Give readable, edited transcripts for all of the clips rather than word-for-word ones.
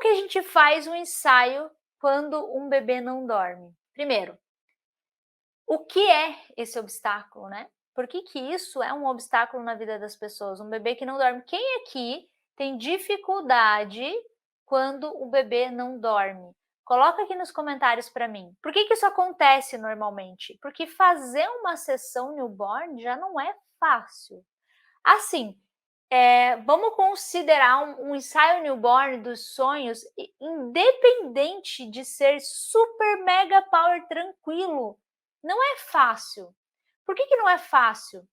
que a gente faz um ensaio quando um bebê não dorme? Primeiro, o que é esse obstáculo, né? Por que que isso é um obstáculo na vida das pessoas? Um bebê que não dorme. Quem aqui tem dificuldade quando o bebê não dorme? Coloca aqui nos comentários para mim. Por que que isso acontece normalmente? Porque fazer uma sessão newborn já não é fácil. Assim, vamos considerar um ensaio newborn dos sonhos, independente de ser super mega power tranquilo, não é fácil. Por que que não é fácil?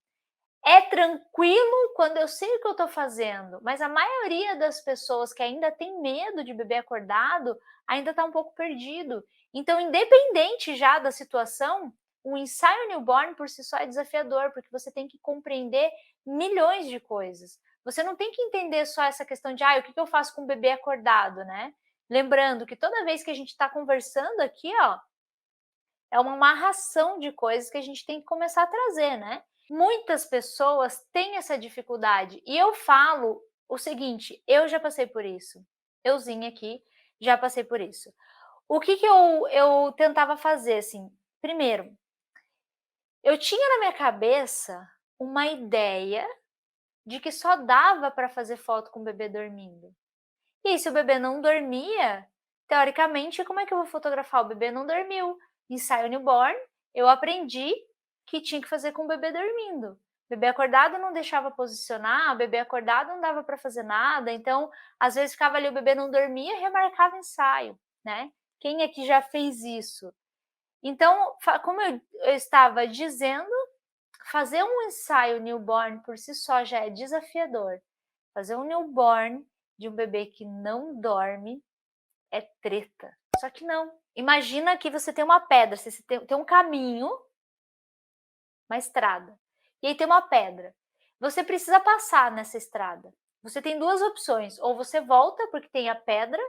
É tranquilo quando eu sei o que eu estou fazendo, mas a maioria das pessoas que ainda tem medo de bebê acordado ainda está um pouco perdido. Então, independente já da situação, o ensaio newborn por si só é desafiador, porque você tem que compreender milhões de coisas. Você não tem que entender só essa questão de o que eu faço com o bebê acordado, né? Lembrando que toda vez que a gente está conversando aqui, ó, é uma amarração de coisas que a gente tem que começar a trazer, né? Muitas pessoas têm essa dificuldade e eu falo o seguinte, eu já passei por isso. Euzinha aqui, já passei por isso. O que que eu tentava fazer, assim? Primeiro, eu tinha na minha cabeça uma ideia de que só dava para fazer foto com o bebê dormindo. E aí, se o bebê não dormia, teoricamente, como é que eu vou fotografar? O bebê não dormiu. Ensaio newborn, eu aprendi que tinha que fazer com o bebê dormindo. O bebê acordado não deixava posicionar, o bebê acordado não dava para fazer nada, então, às vezes ficava ali, o bebê não dormia, remarcava ensaio, né? Quem aqui já fez isso? Então, como eu estava dizendo, fazer um ensaio newborn por si só já é desafiador. Fazer um newborn de um bebê que não dorme é treta. Só que não. Imagina que você tem uma pedra, você tem um caminho, uma estrada, e aí tem uma pedra. Você precisa passar nessa estrada. Você tem duas opções, ou você volta porque tem a pedra.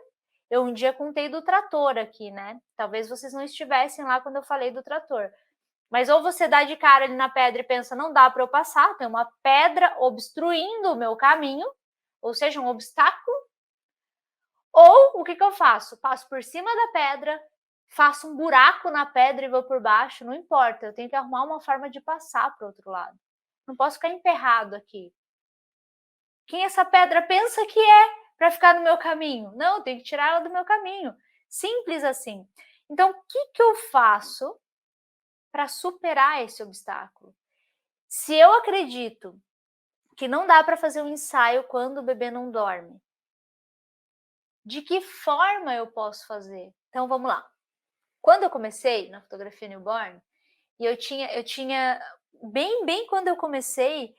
Eu um dia contei do trator aqui, né? Talvez vocês não estivessem lá quando eu falei do trator. Mas ou você dá de cara ali na pedra e pensa, não dá para eu passar, tem uma pedra obstruindo o meu caminho, ou seja, um obstáculo. Ou o que que eu faço? Passo por cima da pedra, faço um buraco na pedra e vou por baixo, não importa, eu tenho que arrumar uma forma de passar para o outro lado. Não posso ficar emperrado aqui. Quem essa pedra pensa que é para ficar no meu caminho? Não, eu tenho que tirar ela do meu caminho. Simples assim. Então, o que que eu faço para superar esse obstáculo? Se eu acredito que não dá para fazer um ensaio quando o bebê não dorme, de que forma eu posso fazer? Então, vamos lá. Quando eu comecei na fotografia newborn, e eu tinha bem quando eu comecei,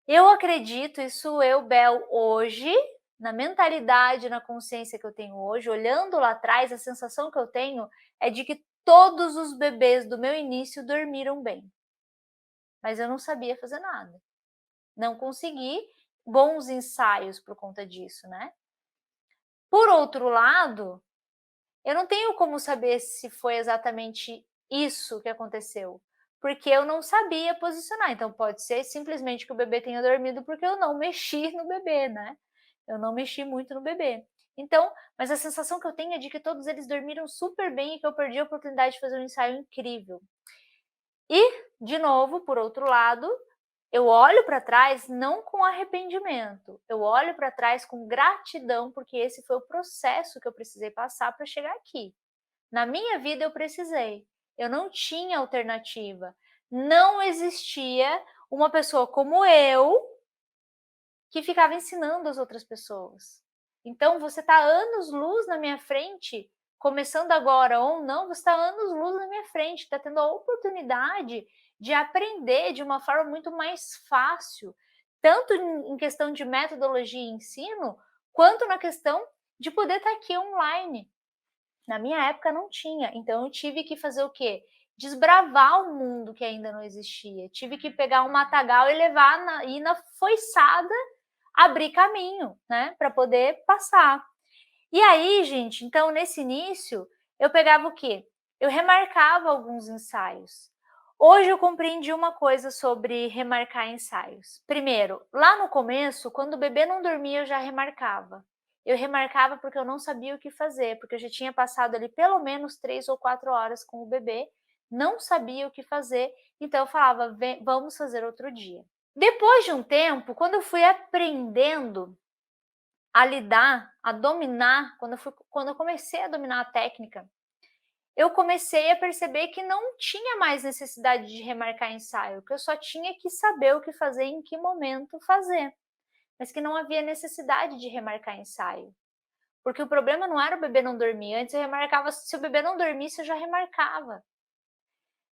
eu acredito, isso eu, Bel, hoje, na mentalidade, na consciência que eu tenho hoje, olhando lá atrás, a sensação que eu tenho é de que todos os bebês do meu início dormiram bem. Mas eu não sabia fazer nada. Não consegui bons ensaios por conta disso, né? Por outro lado, eu não tenho como saber se foi exatamente isso que aconteceu, porque eu não sabia posicionar. Então pode ser simplesmente que o bebê tenha dormido porque eu não mexi no bebê, né? Eu não mexi muito no bebê. Então, mas a sensação que eu tenho é de que todos eles dormiram super bem e que eu perdi a oportunidade de fazer um ensaio incrível. E, de novo, por outro lado, eu olho para trás não com arrependimento, eu olho para trás com gratidão, porque esse foi o processo que eu precisei passar para chegar aqui. Na minha vida eu precisei, eu não tinha alternativa, não existia uma pessoa como eu que ficava ensinando as outras pessoas. Então você está anos-luz na minha frente, começando agora ou não, você está anos-luz na minha frente, está tendo a oportunidade de aprender de uma forma muito mais fácil, tanto em questão de metodologia e ensino, quanto na questão de poder estar aqui online. Na minha época não tinha, então eu tive que fazer o quê? Desbravar o mundo que ainda não existia. Tive que pegar um matagal e levar ir na foiçada, abrir caminho, né, para poder passar. E aí, gente, então nesse início, eu pegava o quê? Eu remarcava alguns ensaios. Hoje eu compreendi uma coisa sobre remarcar ensaios. Primeiro, lá no começo, quando o bebê não dormia, eu já remarcava. eu remarcava porque eu não sabia o que fazer, porque eu já tinha passado ali pelo menos 3 ou 4 horas com o bebê, não sabia o que fazer, então eu falava: Vamos fazer outro dia". Depois de um tempo, quando eu fui aprendendo a lidar, a dominar, quando eu comecei a dominar a técnica, eu comecei a perceber que não tinha mais necessidade de remarcar ensaio, que eu só tinha que saber o que fazer e em que momento fazer, mas que não havia necessidade de remarcar ensaio. Porque o problema não era o bebê não dormir, antes eu remarcava, se o bebê não dormisse eu já remarcava.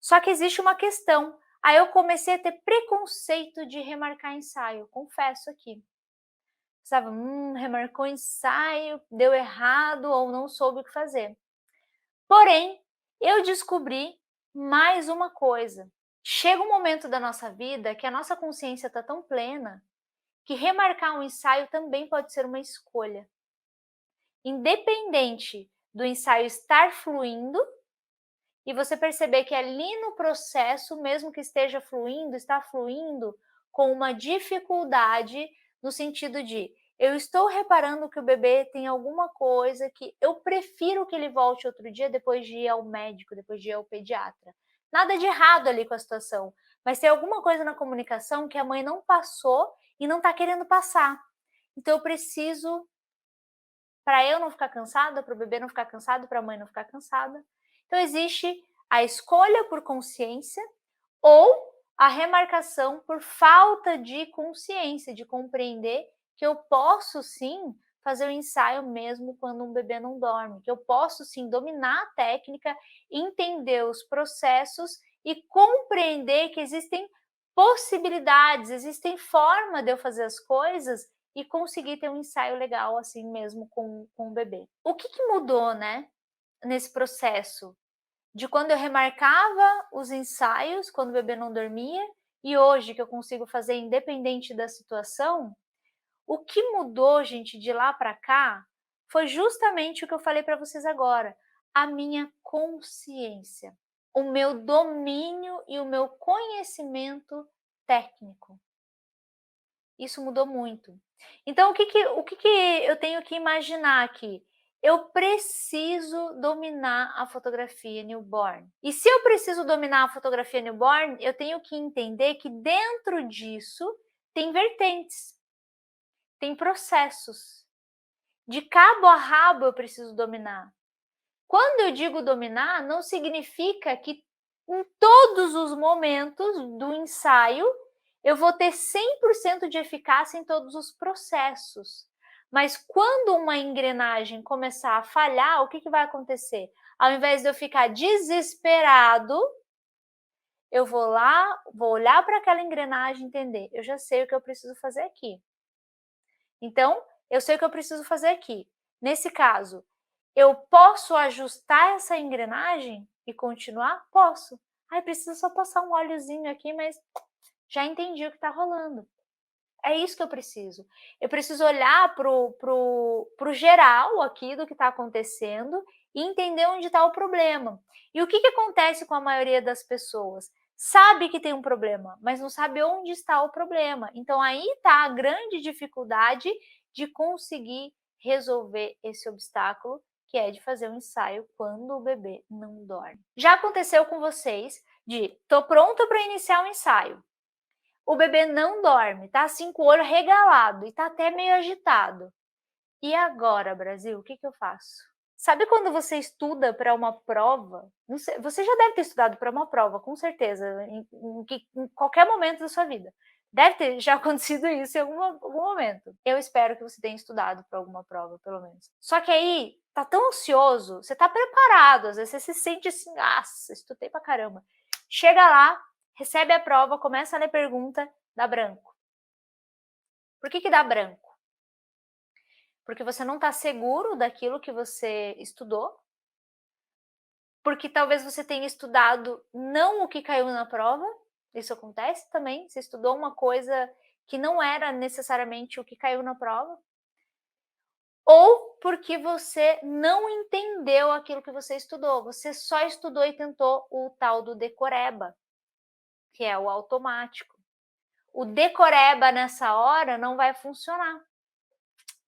Só que existe uma questão, aí eu comecei a ter preconceito de remarcar ensaio, confesso aqui. Pensava: remarcou ensaio, deu errado ou não soube o que fazer". Porém, eu descobri mais uma coisa, chega um momento da nossa vida que a nossa consciência está tão plena, que remarcar um ensaio também pode ser uma escolha. Independente do ensaio estar fluindo, e você perceber que ali no processo, mesmo que esteja fluindo, está fluindo com uma dificuldade, no sentido de eu estou reparando que o bebê tem alguma coisa que eu prefiro que ele volte outro dia depois de ir ao médico, depois de ir ao pediatra. Nada de errado ali com a situação, mas tem alguma coisa na comunicação que a mãe não passou e não está querendo passar. Então eu preciso, para eu não ficar cansada, para o bebê não ficar cansado, para a mãe não ficar cansada. Então existe a escolha por consciência ou a remarcação por falta de consciência, de compreender que eu posso sim fazer o ensaio mesmo quando um bebê não dorme, que eu posso sim dominar a técnica, entender os processos e compreender que existem possibilidades, existem formas de eu fazer as coisas e conseguir ter um ensaio legal assim mesmo com o bebê. O que mudou, né, nesse processo? De quando eu remarcava os ensaios, quando o bebê não dormia, e hoje que eu consigo fazer independente da situação, o que mudou, gente, de lá para cá, foi justamente o que eu falei para vocês agora, a minha consciência, o meu domínio e o meu conhecimento técnico. Isso mudou muito. Então o que eu tenho que imaginar aqui? Eu preciso dominar a fotografia newborn. E se eu preciso dominar a fotografia newborn, eu tenho que entender que dentro disso tem vertentes, tem processos. De cabo a rabo eu preciso dominar. Quando eu digo dominar, não significa que em todos os momentos do ensaio eu vou ter 100% de eficácia em todos os processos. Mas quando uma engrenagem começar a falhar, o que vai acontecer? Ao invés de eu ficar desesperado, eu vou lá, vou olhar para aquela engrenagem e entender, eu já sei o que eu preciso fazer aqui. Então, eu sei o que eu preciso fazer aqui. Nesse caso, eu posso ajustar essa engrenagem e continuar? Posso. Ai, precisa só passar um óleozinho aqui, mas já entendi o que está rolando. É isso que eu preciso. Eu preciso olhar pro geral aqui do que está acontecendo e entender onde está o problema. E o que acontece com a maioria das pessoas? Sabe que tem um problema, mas não sabe onde está o problema. Então aí está a grande dificuldade de conseguir resolver esse obstáculo, que é de fazer um ensaio quando o bebê não dorme. Já aconteceu com vocês de tô pronta para iniciar o ensaio. O bebê não dorme, tá assim com o olho regalado e tá até meio agitado. E agora, Brasil, o que eu faço? Sabe quando você estuda para uma prova? Não sei, você já deve ter estudado para uma prova, com certeza, em qualquer momento da sua vida. Deve ter já acontecido isso em algum momento. Eu espero que você tenha estudado para alguma prova, pelo menos. Só que aí, tá tão ansioso, você tá preparado, às vezes você se sente assim, nossa, estudei pra caramba. Chega lá, recebe a prova, começa a ler pergunta, dá branco. Por que dá branco? Porque você não está seguro daquilo que você estudou, porque talvez você tenha estudado não o que caiu na prova, isso acontece também, você estudou uma coisa que não era necessariamente o que caiu na prova, ou porque você não entendeu aquilo que você estudou, você só estudou e tentou o tal do decoreba, que é o automático. O decoreba nessa hora não vai funcionar.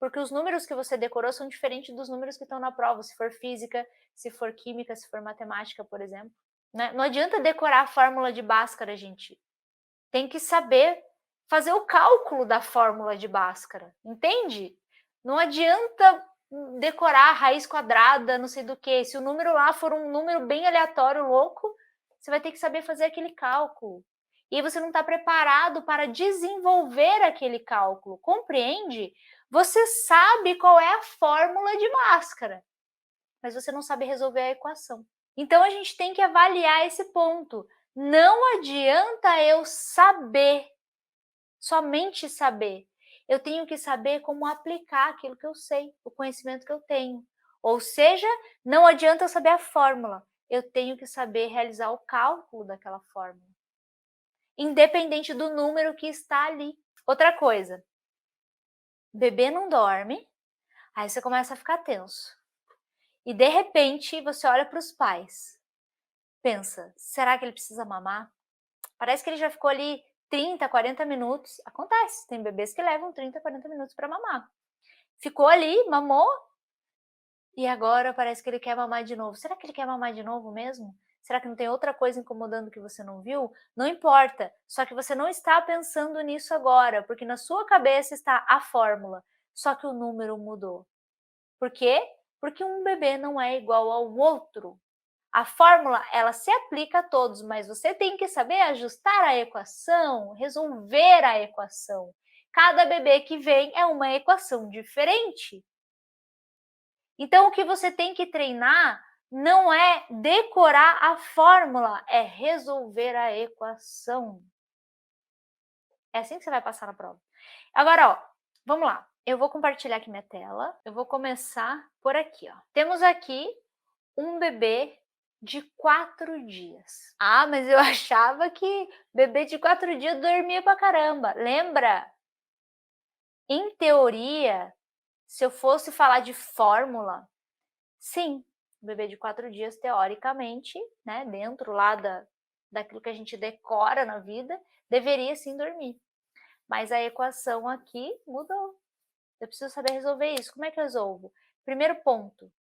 porque os números que você decorou são diferentes dos números que estão na prova, se for física, se for química, se for matemática, por exemplo, né. Não adianta decorar a fórmula de Bhaskara, gente, tem que saber fazer o cálculo da fórmula de Bhaskara, entende? Não adianta decorar a raiz quadrada, não sei do que, se o número lá for um número bem aleatório, louco, você vai ter que saber fazer aquele cálculo. E você não está preparado para desenvolver aquele cálculo, compreende? Você sabe qual é a fórmula de Bhaskara, mas você não sabe resolver a equação. Então a gente tem que avaliar esse ponto. Não adianta eu saber, somente saber. Eu tenho que saber como aplicar aquilo que eu sei, o conhecimento que eu tenho. Ou seja, não adianta eu saber a fórmula, eu tenho que saber realizar o cálculo daquela fórmula, independente do número que está ali. Outra coisa, bebê não dorme, aí você começa a ficar tenso. E de repente você olha para os pais, pensa, será que ele precisa mamar? Parece que ele já ficou ali 30, 40 minutos, acontece, tem bebês que levam 30, 40 minutos para mamar. Ficou ali, mamou, e agora parece que ele quer mamar de novo. Será que ele quer mamar de novo mesmo? Será que não tem outra coisa incomodando que você não viu? Não importa, só que você não está pensando nisso agora, porque na sua cabeça está a fórmula, só que o número mudou. Por quê? Porque um bebê não é igual ao outro. A fórmula, ela se aplica a todos, mas você tem que saber ajustar a equação, resolver a equação. Cada bebê que vem é uma equação diferente. Então, o que você tem que treinar não é decorar a fórmula, é resolver a equação. É assim que você vai passar na prova. Agora, ó, vamos lá. Eu vou compartilhar aqui minha tela. Eu vou começar por aqui, ó. Temos aqui um bebê de 4 dias. Ah, mas eu achava que bebê de 4 dias dormia pra caramba. Lembra? Em teoria, se eu fosse falar de fórmula, sim, o bebê de 4 dias, teoricamente, né, dentro lá daquilo que a gente decora na vida, deveria sim dormir. Mas a equação aqui mudou. Eu preciso saber resolver isso. Como é que eu resolvo? Primeiro ponto,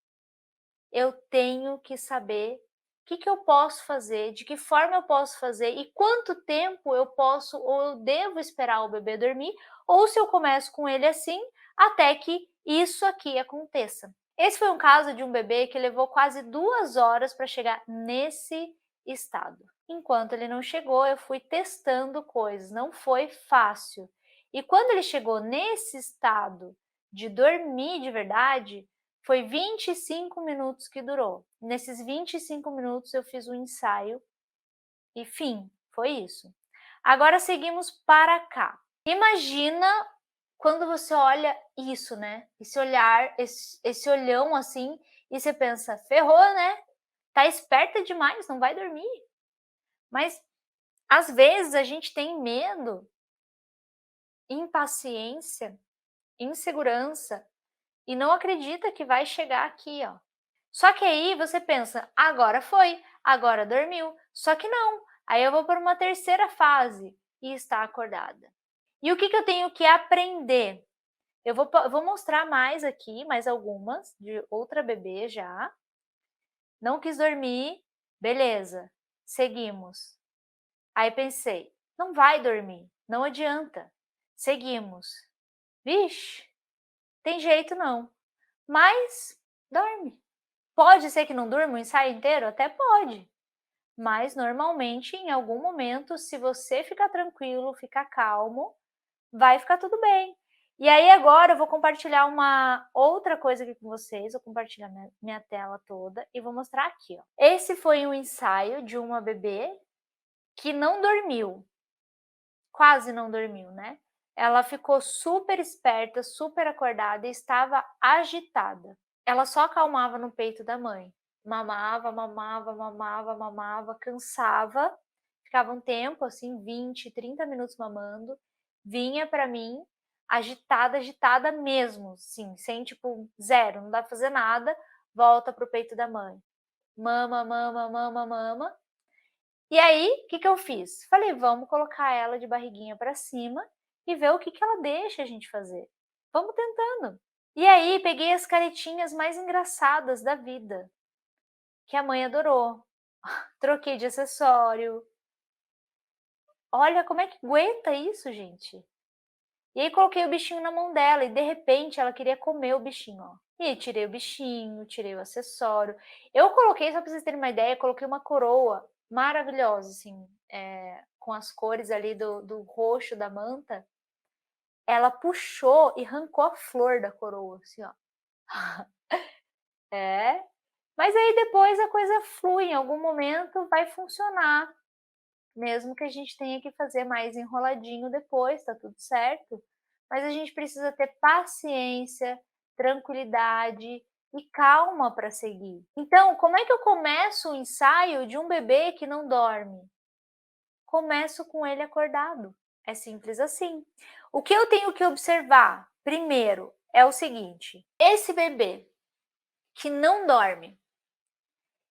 eu tenho que saber o que eu posso fazer, de que forma eu posso fazer e quanto tempo eu posso ou eu devo esperar o bebê dormir, ou se eu começo com ele assim, até que isso aqui aconteça. Esse foi um caso de um bebê que levou quase 2 horas para chegar nesse estado. Enquanto ele não chegou, eu fui testando coisas, não foi fácil. E quando ele chegou nesse estado de dormir de verdade, foi 25 minutos que durou. Nesses 25 minutos eu fiz um ensaio e fim, foi isso. Agora seguimos para cá. Imagina quando você olha isso, né? Esse olhar, esse olhão assim, e você pensa, ferrou, né? Tá esperta demais, não vai dormir. Mas às vezes a gente tem medo, impaciência, insegurança e não acredita que vai chegar aqui, ó. Só que aí você pensa, agora foi, agora dormiu. Só que não, aí eu vou para uma terceira fase e está acordada. E o que eu tenho que aprender? Eu vou mostrar mais aqui, mais algumas, de outra bebê já. Não quis dormir, beleza, seguimos. Aí pensei, não vai dormir, não adianta, seguimos. Vixe, tem jeito não, mas dorme. Pode ser que não durma o ensaio inteiro? Até pode, mas normalmente em algum momento, se você ficar tranquilo, ficar calmo, vai ficar tudo bem. E aí agora eu vou compartilhar uma outra coisa aqui com vocês, vou compartilhar minha tela toda e vou mostrar aqui, ó. Esse foi um ensaio de uma bebê que não dormiu, quase não dormiu, né? Ela ficou super esperta, super acordada e estava agitada. Ela só acalmava no peito da mãe. Mamava, mamava, mamava, mamava, cansava, ficava um tempo, assim, 20, 30 minutos mamando, vinha para mim, agitada, agitada mesmo, sim, sem tipo, zero, não dá pra fazer nada, volta pro peito da mãe. Mama, mama, mama, mama. E aí, o que eu fiz? Falei, vamos colocar ela de barriguinha para cima e ver o que ela deixa a gente fazer. Vamos tentando. E aí peguei as caretinhas mais engraçadas da vida, que a mãe adorou. Troquei de acessório. Olha como é que aguenta isso, gente. E aí coloquei o bichinho na mão dela e de repente ela queria comer o bichinho, ó. E aí tirei o bichinho, tirei o acessório. Eu coloquei, só pra vocês terem uma ideia, coloquei uma coroa maravilhosa, assim, com as cores ali do roxo da manta. Ela puxou e arrancou a flor da coroa, assim, ó. É, mas aí depois a coisa flui, em algum momento vai funcionar, mesmo que a gente tenha que fazer mais enroladinho depois, tá tudo certo. Mas a gente precisa ter paciência, tranquilidade e calma para seguir. Então, como é que eu começo o ensaio de um bebê que não dorme? Começo com ele acordado. É simples assim. O que eu tenho que observar, primeiro, é o seguinte: esse bebê que não dorme,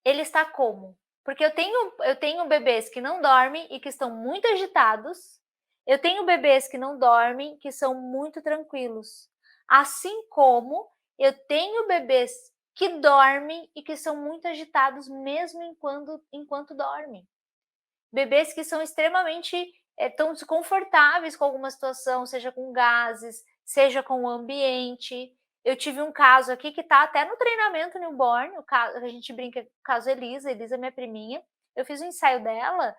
ele está como? Porque eu tenho bebês que não dormem e que estão muito agitados, eu tenho bebês que não dormem, que são muito tranquilos. Assim como eu tenho bebês que dormem e que são muito agitados mesmo enquanto dormem. Bebês que são extremamente tão desconfortáveis com alguma situação, seja com gases, seja com o ambiente. Eu tive um caso aqui que está até no treinamento newborn, o caso, a gente brinca, o caso Elisa, Elisa é minha priminha. Eu fiz o ensaio dela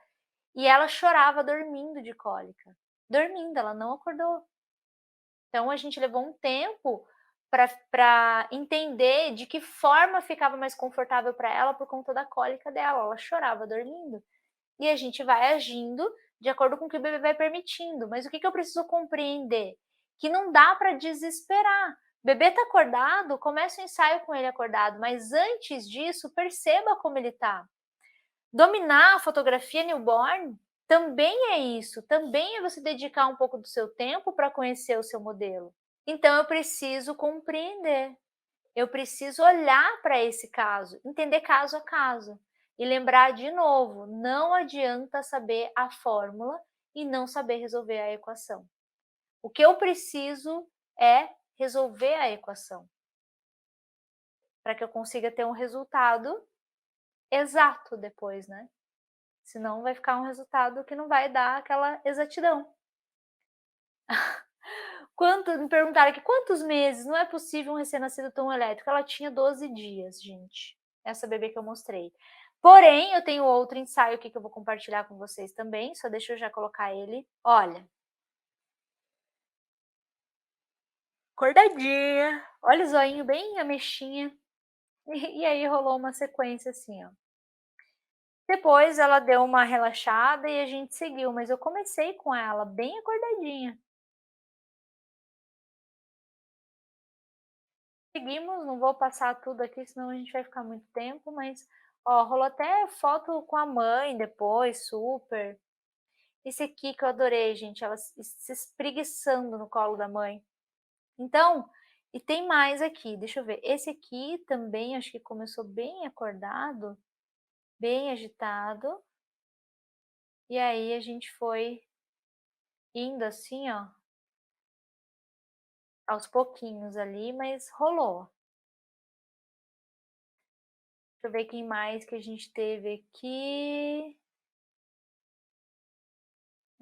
e ela chorava dormindo de cólica. Dormindo, ela não acordou. Então a gente levou um tempo para entender de que forma ficava mais confortável para ela por conta da cólica dela. Ela chorava dormindo. E a gente vai agindo de acordo com o que o bebê vai permitindo. Mas o que eu preciso compreender? Que não dá para desesperar. O bebê está acordado, começa o ensaio com ele acordado, mas antes disso, perceba como ele está. Dominar a fotografia newborn também é isso, também é você dedicar um pouco do seu tempo para conhecer o seu modelo. Então eu preciso compreender. Eu preciso olhar para esse caso, entender caso a caso e lembrar de novo, não adianta saber a fórmula e não saber resolver a equação. O que eu preciso é resolver a equação, para que eu consiga ter um resultado exato depois, né? Senão vai ficar um resultado que não vai dar aquela exatidão. Me perguntaram aqui, quantos meses? Não é possível um recém-nascido tão elétrico. Ela tinha 12 dias, gente. Essa bebê que eu mostrei. Porém, eu tenho outro ensaio aqui que eu vou compartilhar com vocês também. Só deixa eu já colocar ele. Olha. Acordadinha. Olha o zoinho bem ameixinha. E aí rolou uma sequência assim, ó. Depois ela deu uma relaxada e a gente seguiu, mas eu comecei com ela bem acordadinha. Seguimos, não vou passar tudo aqui, senão a gente vai ficar muito tempo, mas, ó, rolou até foto com a mãe depois, super. Esse aqui que eu adorei, gente, ela se espreguiçando no colo da mãe. Então, e tem mais aqui, deixa eu ver. Esse aqui também acho que começou bem acordado, bem agitado. E aí a gente foi indo assim, ó, aos pouquinhos ali, mas rolou. Deixa eu ver quem mais que a gente teve aqui.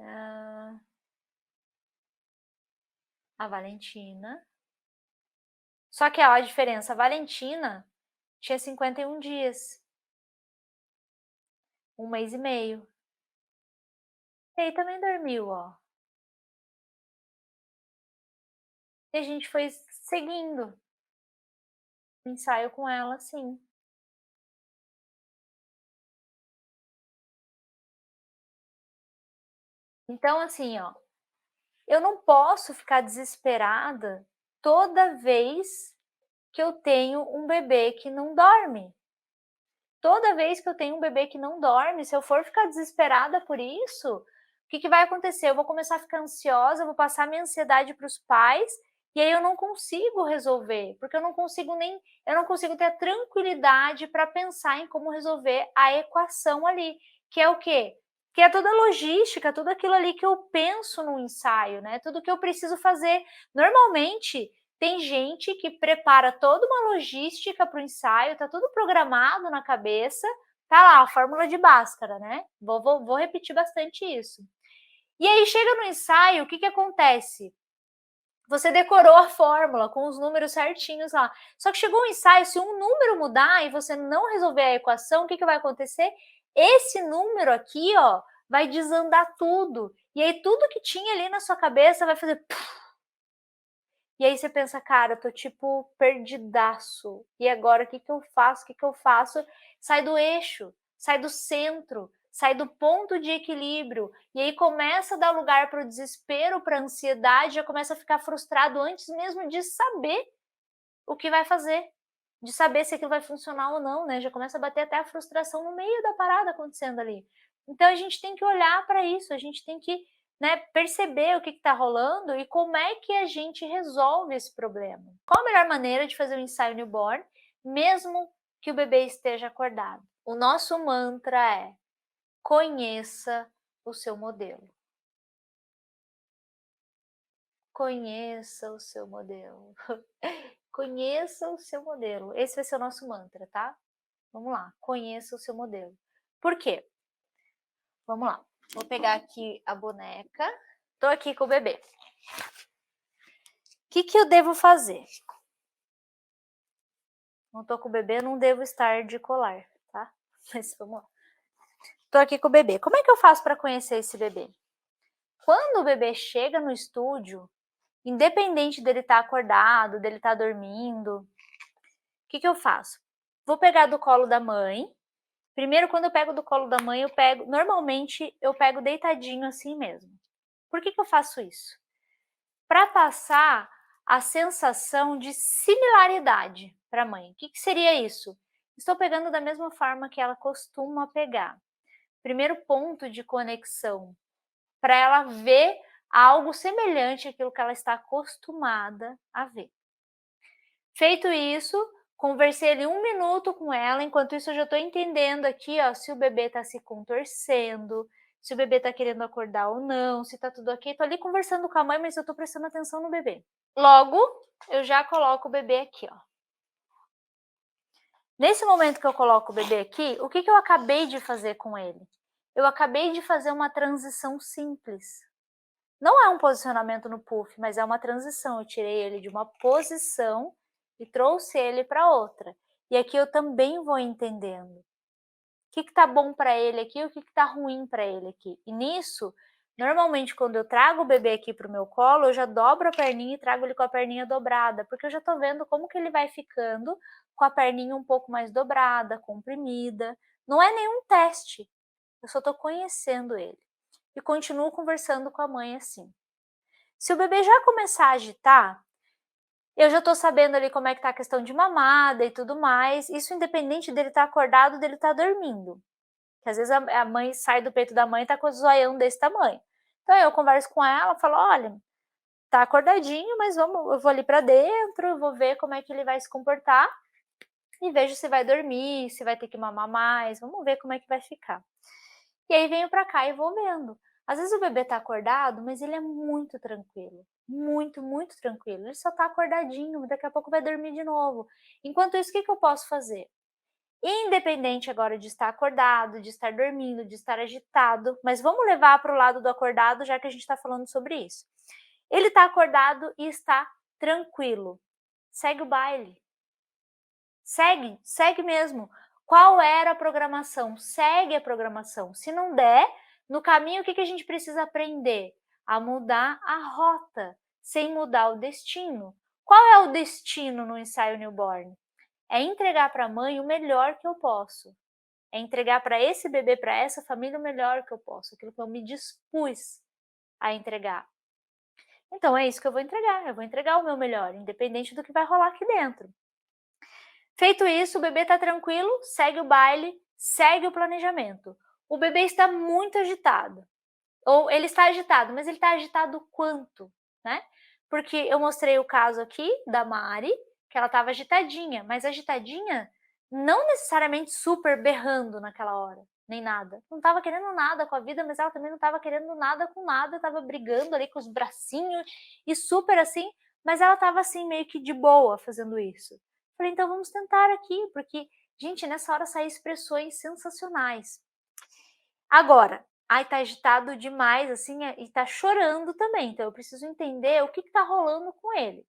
Ah, a Valentina. Só que ó, a diferença, a Valentina tinha 51 dias, 1 mês e meio. E aí também dormiu, ó. E a gente foi seguindo o ensaio com ela, assim. Então, assim, ó, eu não posso ficar desesperada toda vez que eu tenho um bebê que não dorme. Toda vez que eu tenho um bebê que não dorme, se eu for ficar desesperada por isso, o que vai acontecer? Eu vou começar a ficar ansiosa, vou passar minha ansiedade para os pais, e aí eu não consigo resolver, porque eu não consigo ter a tranquilidade para pensar em como resolver a equação ali, que é o quê? Que é toda a logística, tudo aquilo ali que eu penso no ensaio, né? Tudo que eu preciso fazer. Normalmente, Tem gente que prepara toda uma logística para o ensaio, tá tudo programado na cabeça, tá lá a fórmula de Bhaskara, né? Vou repetir bastante isso. E aí chega no ensaio, o que acontece? Você decorou a fórmula com os números certinhos lá. Só que chegou o ensaio, se um número mudar e você não resolver a equação, o que vai acontecer? Esse número aqui, ó, vai desandar tudo. E aí tudo que tinha ali na sua cabeça vai fazer... E aí você pensa, cara, eu tô tipo perdidaço. E agora o que eu faço? O que eu faço? Sai do eixo, sai do centro, sai do ponto de equilíbrio. E aí começa a dar lugar para o desespero, para a ansiedade, já começa a ficar frustrado antes mesmo de saber o que vai fazer, de saber se aquilo vai funcionar ou não, né? Já começa a bater até a frustração no meio da parada acontecendo ali. Então a gente tem que olhar para isso, a gente tem que, né, perceber o que está rolando e como é que a gente resolve esse problema. Qual a melhor maneira de fazer o ensaio newborn, mesmo que o bebê esteja acordado? O nosso mantra é: conheça o seu modelo. Conheça o seu modelo. Conheça o seu modelo. Esse vai ser o nosso mantra, tá? Vamos lá, conheça o seu modelo. Por quê? Vamos lá. Vou pegar aqui a boneca. Tô aqui com o bebê. O que eu devo fazer? Não tô com o bebê, não devo estar de colar, tá? Mas vamos lá. Tô aqui com o bebê. Como é que eu faço para conhecer esse bebê? Quando o bebê chega no estúdio, independente dele estar acordado, dele estar dormindo, o que eu faço? Vou pegar do colo da mãe. Primeiro, quando eu pego do colo da mãe, normalmente eu pego deitadinho assim mesmo. Por que eu faço isso? Para passar a sensação de similaridade para a mãe. O que seria isso? Estou pegando da mesma forma que ela costuma pegar. Primeiro ponto de conexão, para ela ver algo semelhante àquilo que ela está acostumada a ver. Feito isso, conversei ali 1 minuto com ela, enquanto isso eu já estou entendendo aqui, ó, se o bebê está se contorcendo, se o bebê está querendo acordar ou não, se está tudo ok. Estou ali conversando com a mãe, mas eu estou prestando atenção no bebê. Logo, eu já coloco o bebê aqui, ó. Nesse momento que eu coloco o bebê aqui, o que eu acabei de fazer com ele? Eu acabei de fazer uma transição simples. Não é um posicionamento no puff, mas é uma transição. Eu tirei ele de uma posição e trouxe ele para outra. E aqui eu também vou entendendo o que está bom para ele aqui e o que está ruim para ele aqui. E nisso, normalmente quando eu trago o bebê aqui para o meu colo, eu já dobro a perninha e trago ele com a perninha dobrada, porque eu já estou vendo como que ele vai ficando com a perninha um pouco mais dobrada, comprimida. Não é nenhum teste, eu só estou conhecendo ele. E continuo conversando com a mãe assim. Se o bebê já começar a agitar, eu já estou sabendo ali como é que tá a questão de mamada e tudo mais, isso independente dele estar acordado ou dele estar dormindo. Porque às vezes a mãe sai do peito da mãe e tá com o zoião desse tamanho. Então eu converso com ela, falo, olha, tá acordadinho, mas eu vou ali para dentro, eu vou ver como é que ele vai se comportar e vejo se vai dormir, se vai ter que mamar mais, vamos ver como é que vai ficar. E aí venho para cá e vou vendo. Às vezes o bebê tá acordado, mas ele é muito tranquilo. Muito, muito tranquilo. Ele só tá acordadinho, daqui a pouco vai dormir de novo. Enquanto isso, o que eu posso fazer? Independente agora de estar acordado, de estar dormindo, de estar agitado, mas vamos levar para o lado do acordado, já que a gente está falando sobre isso. Ele está acordado e está tranquilo. Segue o baile. Segue mesmo. Qual era a programação? Segue a programação. Se não der, no caminho o que a gente precisa aprender? A mudar a rota, sem mudar o destino. Qual é o destino no ensaio newborn? É entregar para a mãe o melhor que eu posso. É entregar para esse bebê, para essa família, o melhor que eu posso, aquilo que eu me dispus a entregar. Então é isso que eu vou entregar o meu melhor, independente do que vai rolar aqui dentro. Feito isso, o bebê está tranquilo, segue o baile, segue o planejamento. O bebê está muito agitado, ou ele está agitado, mas ele está agitado quanto, né? Porque eu mostrei o caso aqui da Mari, que ela estava agitadinha, mas agitadinha não necessariamente super berrando naquela hora, nem nada. Não estava querendo nada com a vida, mas ela também não estava querendo nada com nada, estava brigando ali com os bracinhos e super assim, mas ela estava assim meio que de boa fazendo isso. Falei: "Então vamos tentar aqui", porque, gente, nessa hora saíram expressões sensacionais. Agora, aí tá agitado demais, assim, e tá chorando também, então eu preciso entender o que que tá rolando com ele.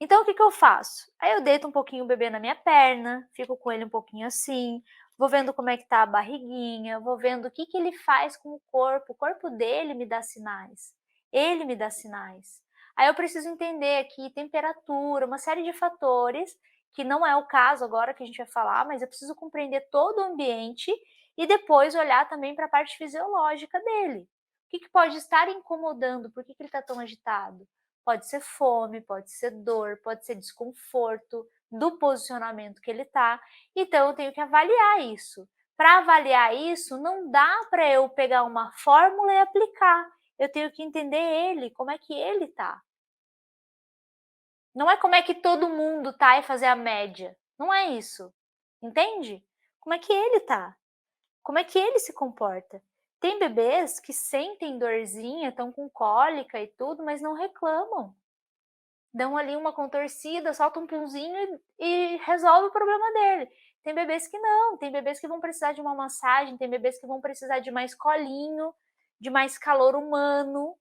Então o que que eu faço? Aí eu deito um pouquinho o bebê na minha perna, fico com ele um pouquinho assim, vou vendo como é que tá a barriguinha, vou vendo o que que ele faz com o corpo dele me dá sinais, ele me dá sinais. Aí eu preciso entender aqui temperatura, uma série de fatores, que não é o caso agora que a gente vai falar, mas eu preciso compreender todo o ambiente e depois olhar também para a parte fisiológica dele. O que que pode estar incomodando? Por que que ele está tão agitado? Pode ser fome, pode ser dor, pode ser desconforto do posicionamento que ele está. Então eu tenho que avaliar isso. Para avaliar isso, não dá para eu pegar uma fórmula e aplicar. Eu tenho que entender ele, como é que ele está. Não é como é que todo mundo tá e fazer a média. Não é isso. Entende? Como é que ele tá? Como é que ele se comporta? Tem bebês que sentem dorzinha, estão com cólica e tudo, mas não reclamam. Dão ali uma contorcida, solta um punzinho e resolve o problema dele. Tem bebês que não, tem bebês que vão precisar de uma massagem, tem bebês que vão precisar de mais colinho, de mais calor humano.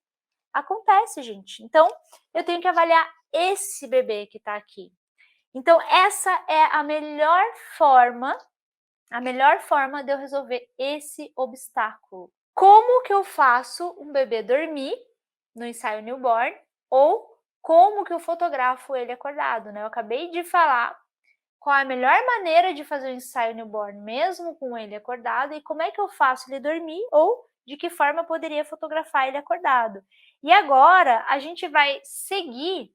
Acontece, gente. Então, eu tenho que avaliar esse bebê que tá aqui. Então, essa é a melhor forma de eu resolver esse obstáculo. Como que eu faço um bebê dormir no ensaio newborn ou como que eu fotografo ele acordado, né? Eu acabei de falar qual é a melhor maneira de fazer o ensaio newborn mesmo com ele acordado e como é que eu faço ele dormir ou de que forma eu poderia fotografar ele acordado. E agora a gente vai seguir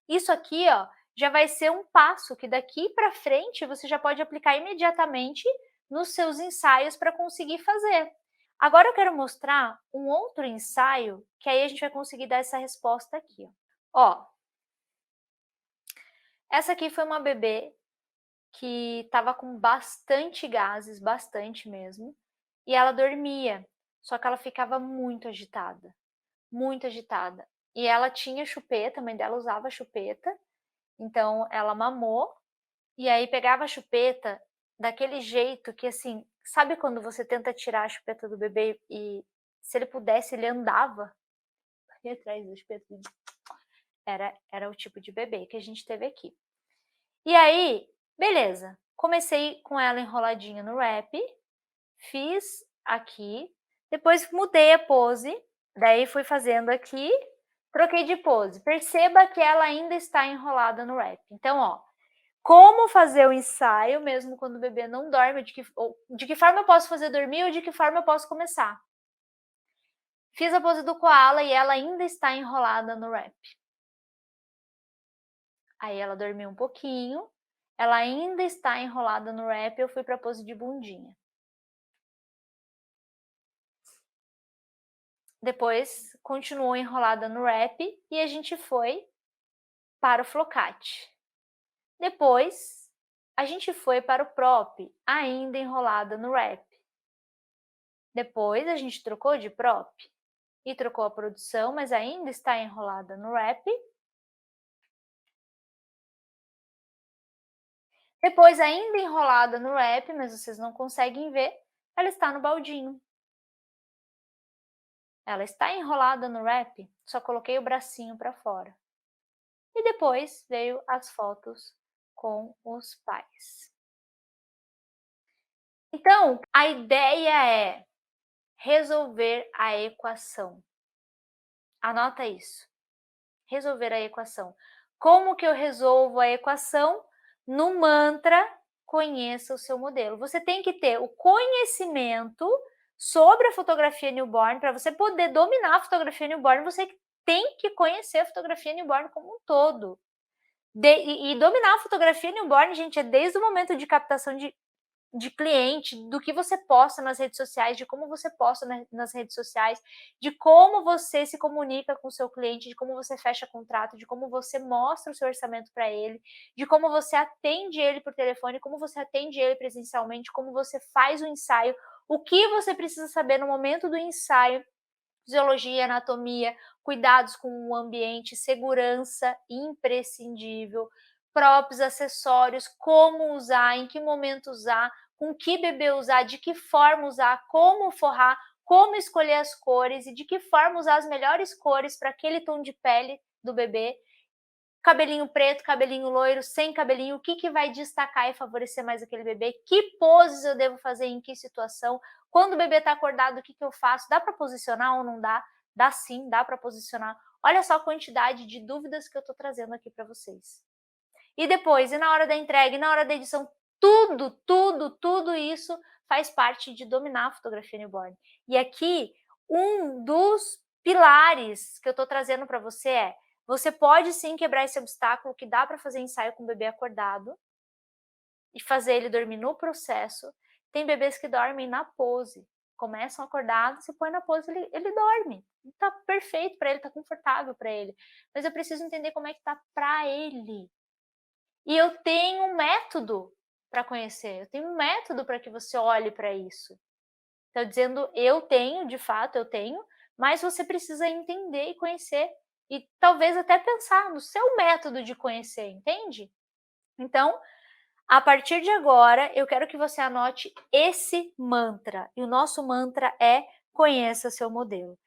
isso aqui, ó, já vai ser um passo que daqui para frente você já pode aplicar imediatamente nos seus ensaios para conseguir fazer. Agora eu quero mostrar um outro ensaio, que aí a gente vai conseguir dar essa resposta aqui, ó. Essa aqui foi uma bebê que estava com bastante gases, bastante mesmo, e ela dormia, só que ela ficava muito agitada, muito agitada. E ela tinha chupeta, a mãe dela usava chupeta, então ela mamou, e aí pegava a chupeta daquele jeito que, assim, sabe quando você tenta tirar a chupeta do bebê e se ele pudesse ele andava ia atrás da chupeta? Era o tipo de bebê que a gente teve aqui. E aí, beleza, comecei com ela enroladinha no wrap, fiz aqui, depois mudei a pose, daí fui fazendo aqui, troquei de pose. Perceba que ela ainda está enrolada no wrap. Então, ó, como fazer o ensaio mesmo quando o bebê não dorme, de que forma eu posso fazer dormir ou de que forma eu posso começar. Fiz a pose do koala e ela ainda está enrolada no wrap. Aí ela dormiu um pouquinho, ela ainda está enrolada no wrap, eu fui para a pose de bundinha. Depois continuou enrolada no wrap e a gente foi para o flocate. Depois a gente foi para o prop, ainda enrolada no wrap. Depois a gente trocou de prop e trocou a produção, mas ainda está enrolada no wrap. Depois, ainda enrolada no wrap, mas vocês não conseguem ver, ela está no baldinho. Ela está enrolada no wrap, só coloquei o bracinho para fora. E depois veio as fotos com os pais. Então, a ideia é resolver a equação. Anota isso. Resolver a equação. Como que eu resolvo a equação? No mantra, conheça o seu modelo. Você tem que ter o conhecimento sobre a fotografia newborn. Para você poder dominar a fotografia newborn, você tem que conhecer a fotografia newborn como um todo. E dominar a fotografia newborn, gente, é desde o momento de captação de cliente, do que você posta nas redes sociais, de como você posta nas redes sociais, de como você se comunica com o seu cliente, de como você fecha contrato, de como você mostra o seu orçamento para ele, de como você atende ele por telefone, como você atende ele presencialmente, como você faz o ensaio, o que você precisa saber no momento do ensaio, fisiologia, anatomia, cuidados com o ambiente, segurança imprescindível, próprios acessórios, como usar, em que momento usar, com que bebê usar, de que forma usar, como forrar, como escolher as cores e de que forma usar as melhores cores para aquele tom de pele do bebê. Cabelinho preto, cabelinho loiro, sem cabelinho, o que, que vai destacar e favorecer mais aquele bebê, que poses eu devo fazer em que situação, quando o bebê está acordado, o que, que eu faço, dá para posicionar ou não dá? Dá sim, dá para posicionar. Olha só a quantidade de dúvidas que eu estou trazendo aqui para vocês. E depois, e na hora da entrega, e na hora da edição, tudo isso faz parte de dominar a fotografia newborn. E aqui, um dos pilares que eu estou trazendo para você é: você pode sim quebrar esse obstáculo, que dá para fazer ensaio com o bebê acordado e fazer ele dormir no processo. Tem bebês que dormem na pose, começam acordados, se põe na pose, ele dorme. Tá perfeito para ele, tá confortável para ele. Mas eu preciso entender como é que tá para ele. E eu tenho um método para conhecer, eu tenho um método para que você olhe para isso. Estou dizendo, eu tenho, de fato eu tenho, mas você precisa entender e conhecer e talvez até pensar no seu método de conhecer, entende? Então, a partir de agora, eu quero que você anote esse mantra, e o nosso mantra é: conheça seu modelo.